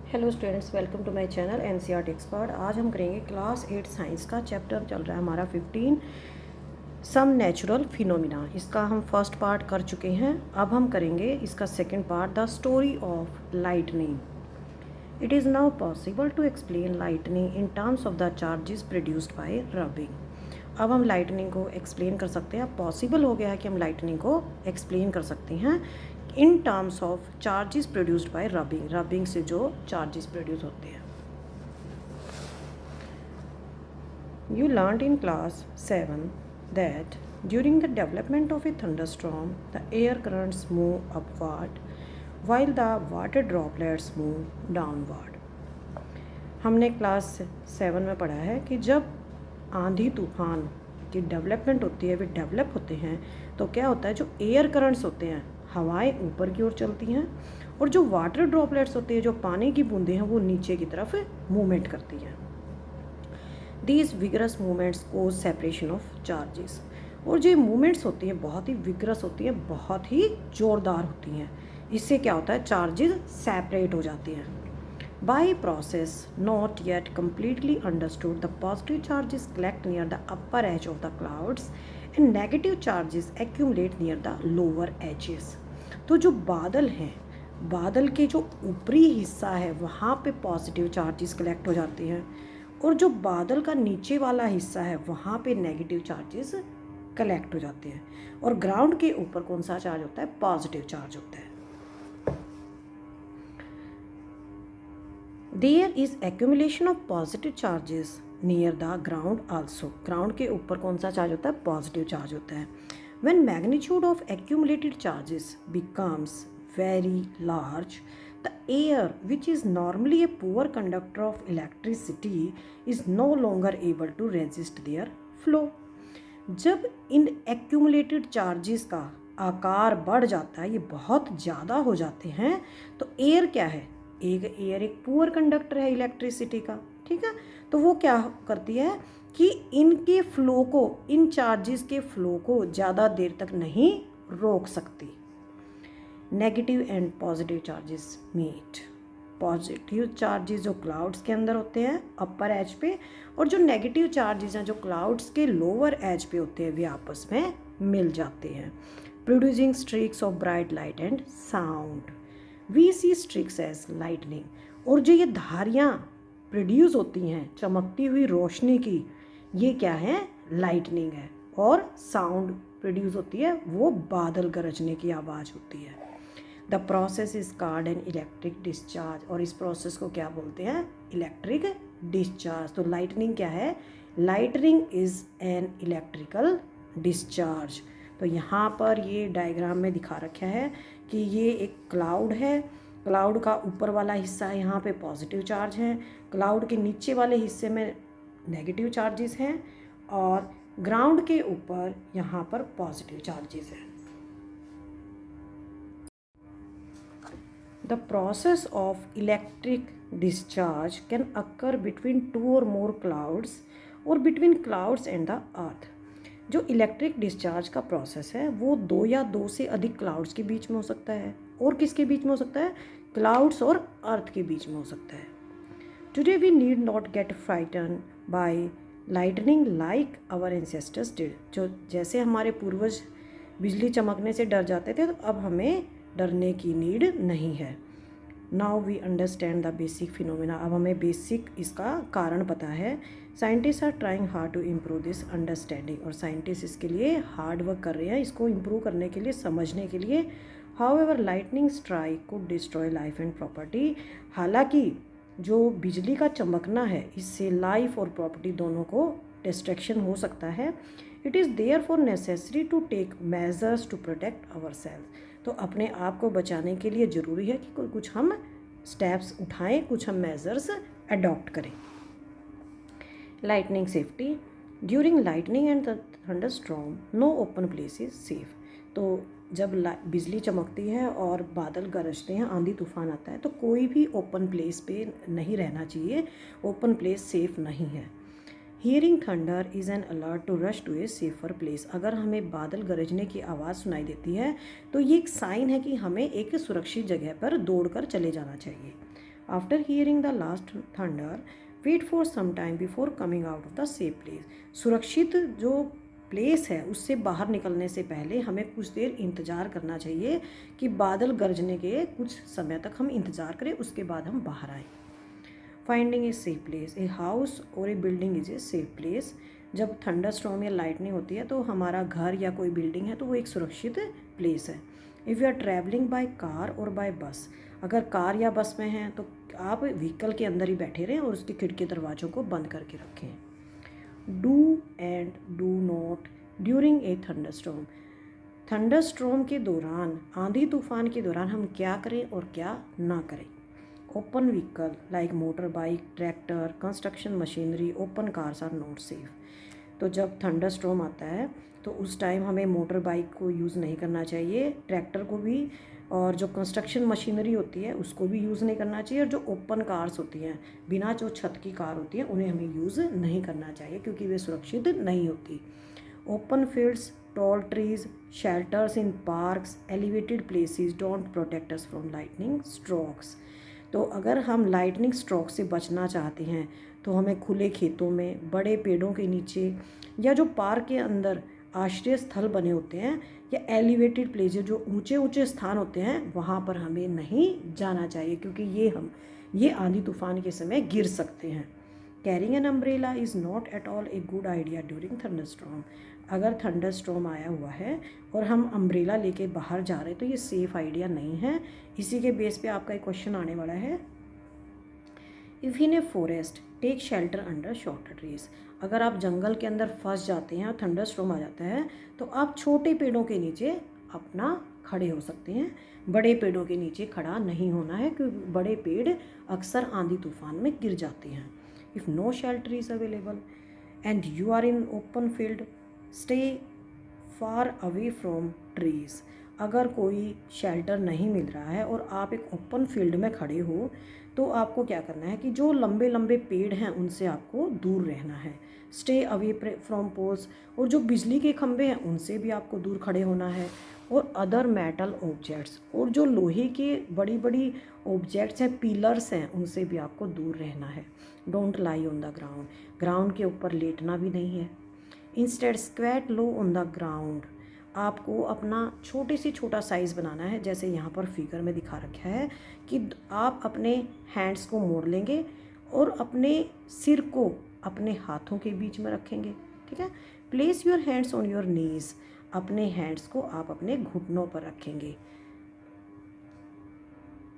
Hello students, welcome to my channel NCERT expert. आज हम करेंगे क्लास 8 साइंस का चैप्टर चल रहा है हमारा 15 सम नेचुरल फिनोमिना। इसका हम फर्स्ट पार्ट कर चुके हैं। अब हम करेंगे इसका second part, the story of lightning. It is now possible to explain lightning in terms of the charges produced by rubbing. अब हम लाइटनिंग को एक्सप्लेन कर सकते हैं। अब पॉसिबल हो गया है कि हम लाइटनिंग को एक्सप्लेन कर सकते हैं इन terms of charges produced by rubbing. Rubbing से जो चार्जेस प्रोड्यूस होते हैं। You learned in class 7 that during the development of a thunderstorm, the air currents move upward while the water droplets move downward. हमने class 7 में पढ़ा है कि जब आंधी तूफान की डेवलपमेंट होती है, वे डेवलप होते हैं, तो क्या होता है, जो एयर करंट्स होते हैं, हवाएं ऊपर की ओर चलती हैं, और जो वाटर ड्रॉपलेट्स होती है, जो पानी की बूंदें हैं, वो नीचे की तरफ मूवमेंट करती हैं। दीज विगरस मूवमेंट्स को सेपरेशन ऑफ चार्जेस। और जो मूवमेंट्स होती हैं बहुत ही विगरस होती हैं, बहुत ही ज़ोरदार होती हैं। इससे क्या होता है, चार्जेस सेपरेट हो जाती हैं। By process not yet completely understood, the positive charges collect near the upper edge of the clouds and negative charges accumulate near the lower edges. तो जो बादल हैं, बादल के जो ऊपरी हिस्सा है, वहाँ पे पॉजिटिव चार्जेस कलेक्ट हो जाते हैं, और जो बादल का नीचे वाला हिस्सा है, वहाँ पे नेगेटिव चार्जेस कलेक्ट हो जाते हैं। और ग्राउंड के ऊपर कौन सा चार्ज होता है, पॉजिटिव चार्ज होता है। There is accumulation of positive charges near the ground also. Ground के ऊपर कौन सा चार्ज होता है, पॉजिटिव चार्ज होता है। When magnitude of accumulated charges becomes very large, the air, which is normally a poor conductor of electricity, is no longer able to resist their flow. जब इन accumulated charges का आकार बढ़ जाता है, ये बहुत ज़्यादा हो जाते हैं, तो एयर क्या है, एयर एक पुअर कंडक्टर है इलेक्ट्रिसिटी का, ठीक है। तो वो क्या करती है कि इनके फ्लो को, इन चार्जेस के फ्लो को ज़्यादा देर तक नहीं रोक सकती। Negative and positive charges meet. Positive charges जो क्लाउड्स के अंदर होते हैं अपर एज पे, और जो नेगेटिव चार्जेस हैं जो क्लाउड्स के लोअर एज पे होते हैं, वे आपस में मिल जाते हैं, producing streaks of bright light and sound. We see streaks as lightning. और जो ये धारियाँ प्रोड्यूस होती हैं चमकती हुई रोशनी की, ये क्या है, लाइटनिंग है। और साउंड प्रोड्यूस होती है, वो बादल गरजने की आवाज़ होती है। The process is called an electric discharge. और इस प्रोसेस को क्या बोलते हैं, इलेक्ट्रिक डिस्चार्ज। तो लाइटनिंग क्या है, lightning is an electrical discharge. तो यहाँ पर ये डायग्राम में दिखा रखा है कि ये एक क्लाउड है, क्लाउड का ऊपर वाला हिस्सा यहाँ पे पॉजिटिव चार्ज है, क्लाउड के नीचे वाले हिस्से में नेगेटिव चार्जेस हैं, और ग्राउंड के ऊपर यहाँ पर पॉजिटिव चार्जेस हैं। The process of electric discharge can occur between two or more clouds or between clouds and the earth. जो इलेक्ट्रिक डिस्चार्ज का प्रोसेस है, वो दो या दो से अधिक क्लाउड्स के बीच में हो सकता है, और किसके बीच में हो सकता है, क्लाउड्स और अर्थ के बीच में हो सकता है। Today we need not get frighten by lightning like our ancestors did. जो जैसे हमारे पूर्वज बिजली चमकने से डर जाते थे, तो अब हमें डरने की नीड नहीं है। Now we understand the basic phenomena. अब हमें बेसिक इसका कारण पता है। Scientist are trying hard to improve this understanding. और साइंटिस्ट इसके लिए हार्ड वर्क कर रहे हैं, इसको इम्प्रूव करने के लिए, समझने के लिए। How ever lightning strike could destroy life and property. हालांकि जो बिजली का चमकना है, इससे लाइफ और प्रॉपर्टी दोनों को डिस्ट्रैक्शन हो सकता है। It is therefore necessary to take measures to protect our self. तो अपने आप को बचाने के लिए ज़रूरी है कि कुछ हम स्टेप्स उठाएं, कुछ हम मेजर्स अडॉप्ट करें। Lightning safety. During lightning and thunder storm no open place is safe. तो जब बिजली चमकती है और बादल गरजते हैं, आंधी तूफान आता है, तो कोई भी ओपन प्लेस पे नहीं रहना चाहिए। ओपन प्लेस सेफ नहीं है। Hearing thunder is an alert to rush to a safer place. अगर हमें बादल गरजने की आवाज़ सुनाई देती है, तो ये एक साइन है कि हमें एक सुरक्षित जगह पर दौड़कर चले जाना चाहिए। After hearing the last thunder wait for some time before coming out of the safe place. सुरक्षित जो प्लेस है उससे बाहर निकलने से पहले हमें कुछ देर इंतज़ार करना चाहिए कि बादल गरजने के कुछ समय तक हम इंतज़ार करें, उसके बाद हम बाहर आए। Finding a safe place. A house और a building is a safe place. जब थंडर स्टॉर्म या लाइटनिंग होती है तो हमारा घर या कोई बिल्डिंग है तो वो एक सुरक्षित प्लेस है। If you are travelling by car or by bus, अगर कार या बस में हैं तो आप व्हीकल के अंदर ही बैठे रहें और उसकी खिड़की दरवाज़ों को बंद करके रखें। Do and do not during a thunder storm. Thunder storm के दौरान, आंधी तूफान के दौरान हम क्या करें और क्या ना करें। Open vehicle like motor bike, tractor, construction machinery, open cars are not safe. तो जब थंडर स्टॉर्म आता है तो उस टाइम हमें मोटर बाइक को यूज़ नहीं करना चाहिए, ट्रैक्टर को भी, और जो कंस्ट्रक्शन मशीनरी होती है उसको भी यूज़ नहीं करना चाहिए, और जो ओपन कार्स होती हैं, बिना जो छत की कार होती है, उन्हें हमें यूज़ नहीं करना चाहिए क्योंकि वे सुरक्षित नहीं होती। Open fields, tall trees, shelters in parks, elevated places don't protect us from lightning strokes. तो अगर हम लाइटनिंग स्ट्रोक से बचना चाहते हैं तो हमें खुले खेतों में, बड़े पेड़ों के नीचे, या जो पार्क के अंदर आश्रय स्थल बने होते हैं, या एलिवेटेड प्लेसेस जो ऊंचे ऊंचे स्थान होते हैं, वहाँ पर हमें नहीं जाना चाहिए क्योंकि ये आंधी तूफान के समय गिर सकते हैं। Carrying an umbrella is not at all a good idea during thunder storm. अगर थंडर स्टॉर्म आया हुआ है और हम अम्ब्रेला लेके बाहर जा रहे हैं तो ये सेफ़ आइडिया नहीं है। इसी के बेस पे आपका एक क्वेश्चन आने वाला है। If in a forest take shelter under shorter trees. अगर आप जंगल के अंदर फंस जाते हैं और थंडर स्टॉर्म आ जाता है तो आप छोटे पेड़ों के नीचे अपना खड़े हो सकते हैं, बड़े पेड़ों के नीचे खड़ा नहीं होना है क्योंकि बड़े पेड़ अक्सर आंधी तूफान में गिर जाते हैं। If no shelter is available and you are in open field, stay far away from trees. अगर कोई शेल्टर नहीं मिल रहा है और आप एक ओपन फील्ड में खड़े हो तो आपको क्या करना है कि जो लंबे लंबे पेड़ हैं उनसे आपको दूर रहना है। स्टे अवे फ्रॉम पोल्स, और जो बिजली के खंभे हैं उनसे भी आपको दूर खड़े होना है, और अदर मेटल ऑब्जेक्ट्स, और जो लोहे के बड़ी बड़ी ऑब्जेक्ट्स हैं, पिलर्स हैं, उनसे भी आपको दूर रहना है। Don't lie on the ground, ground के ऊपर लेटना भी नहीं है। Instead squat low on the ground, आपको अपना छोटे से छोटा साइज़ बनाना है, जैसे यहाँ पर फिगर में दिखा रखा है कि आप अपने हैंड्स को मोड़ लेंगे और अपने सिर को अपने हाथों के बीच में रखेंगे, ठीक है। Place your hands on your knees, अपने हैंड्स को आप अपने घुटनों पर रखेंगे।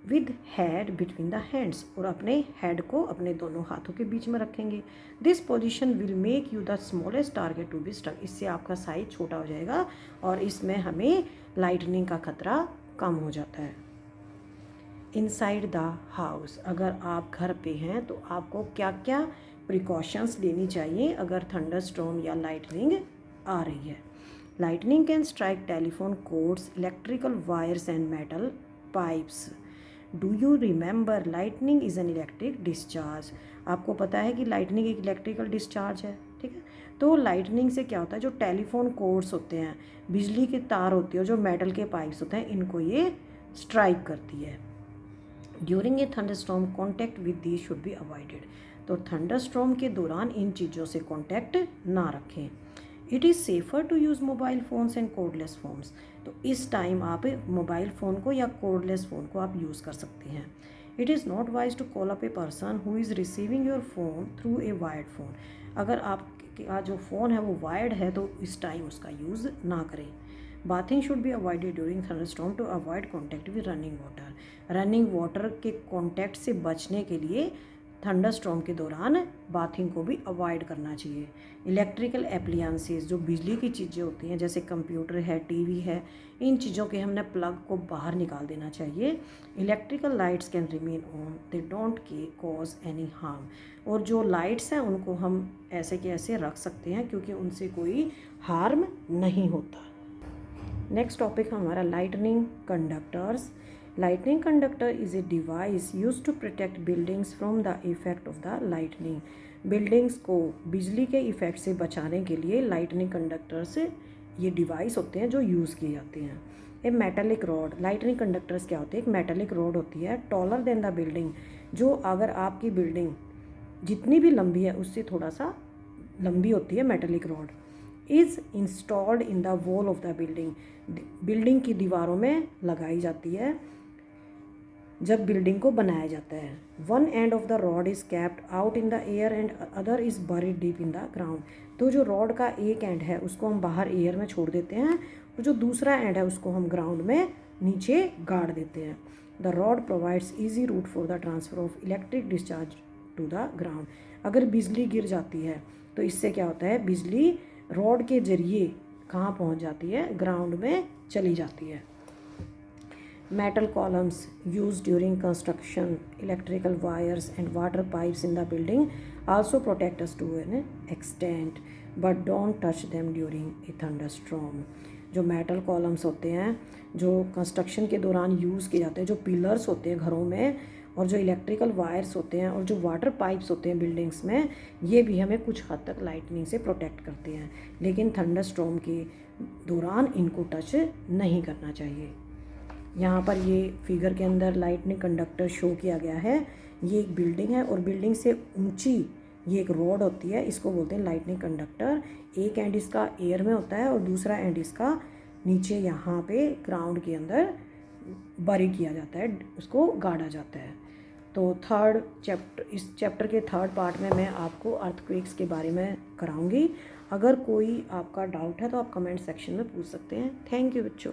With head between the hands, और अपने हेड को अपने दोनों हाथों के बीच में रखेंगे। This position will make you the smallest target to be struck, इससे आपका साइज छोटा हो जाएगा और इसमें हमें लाइटनिंग का खतरा कम हो जाता है। इनसाइड द हाउस, अगर आप घर पे हैं तो आपको क्या क्या प्रिकॉशंस लेनी चाहिए अगर थंडर स्टॉर्म या लाइटनिंग आ रही है। Lightning can strike telephone codes, electrical wires and metal pipes. Do you remember lightning is an electric discharge. आपको पता है कि लाइटनिंग एक इलेक्ट्रिकल डिस्चार्ज है, ठीक है। तो लाइटनिंग से क्या होता है, जो टेलीफोन कोड्स होते हैं, बिजली के तार होती है, जो मेटल के पाइप्स होते हैं, इनको ये स्ट्राइक करती है। During a thunderstorm contact with these should be avoided, तो थंडरस्टॉर्म के दौरान इन चीज़ों से कॉन्टैक्ट ना रखें। It is safer to use mobile phones and cordless phones, तो इस टाइम आप मोबाइल फ़ोन को या कोडलेस फ़ोन को आप यूज़ कर सकते हैं। It is not wise to call up a person who is receiving your phone through a wired phone, अगर आपका जो फ़ोन है वो वायर्ड है तो इस टाइम उसका यूज़ ना करें। Bathing should be avoided during thunderstorm to avoid contact with running water, running water के कॉन्टैक्ट से बचने के लिए थंडरस्टॉर्म के दौरान बाथिंग को भी अवॉइड करना चाहिए। इलेक्ट्रिकल एप्लियंसेस, जो बिजली की चीज़ें होती हैं जैसे कंप्यूटर है, टीवी है, इन चीज़ों के हमने प्लग को बाहर निकाल देना चाहिए। Electrical lights can remain on, they don't cause any harm, और जो लाइट्स हैं उनको हम ऐसे के ऐसे रख सकते हैं क्योंकि उनसे कोई हार्म नहीं होता। नेक्स्ट टॉपिक हमारा lightning conductors. Lightning conductor is a device used to protect buildings from the effect of the lightning. Buildings को बिजली के इफ़ेक्ट से बचाने के लिए लाइटनिंग कंडक्टर्स ये डिवाइस होते हैं जो यूज़ किए जाते हैं। ए मेटालिक रॉड, लाइटनिंग कंडक्टर्स क्या होते हैं, एक मेटालिक रॉड होती है टॉलर देन द बिल्डिंग, जो अगर आपकी बिल्डिंग जितनी भी लंबी है उससे थोड़ा सा लंबी होती है, metallic rod is installed in the wall of the building, building की दीवारों में लगाई जाती है जब बिल्डिंग को बनाया जाता है। One end of the rod is kept out in the air and other is buried deep in the ground. तो जो रॉड का एक एंड है उसको हम बाहर एयर में छोड़ देते हैं और जो दूसरा एंड है उसको हम ग्राउंड में नीचे गाड़ देते हैं। The rod provides easy route for the transfer of electric discharge to the ground. अगर बिजली गिर जाती है तो इससे क्या होता है, बिजली रॉड के जरिए कहाँ पहुँच जाती है, ग्राउंड में चली जाती है। Metal columns used during construction, electrical wires and water pipes in the building also protect us to an extent, but don't touch them during a thunderstorm. जो मेटल कॉलम्स होते हैं जो कंस्ट्रक्शन के दौरान यूज़ किए जाते हैं, जो पिलर्स होते हैं घरों में, और जो इलेक्ट्रिकल वायर्स होते हैं और जो वाटर पाइप्स होते हैं बिल्डिंग्स में, ये भी हमें कुछ हद तक लाइटनिंग से प्रोटेक्ट करते हैं, लेकिन थंडरस्टॉर्म के दौरान इनको टच नहीं करना चाहिए। यहाँ पर ये फिगर के अंदर लाइटनिंग कंडक्टर शो किया गया है। ये एक बिल्डिंग है और बिल्डिंग से ऊंची ये एक रॉड होती है, इसको बोलते हैं लाइटनिंग कंडक्टर। एक एंड इसका एयर में होता है और दूसरा एंड इसका नीचे यहाँ पे ग्राउंड के अंदर बरी किया जाता है, उसको गाड़ा जाता है। तो इस चैप्टर के थर्ड पार्ट में मैं आपको अर्थक्वेक्स के बारे में कराऊंगी। अगर कोई आपका डाउट है तो आप कमेंट सेक्शन में पूछ सकते हैं। थैंक यू बच्चों।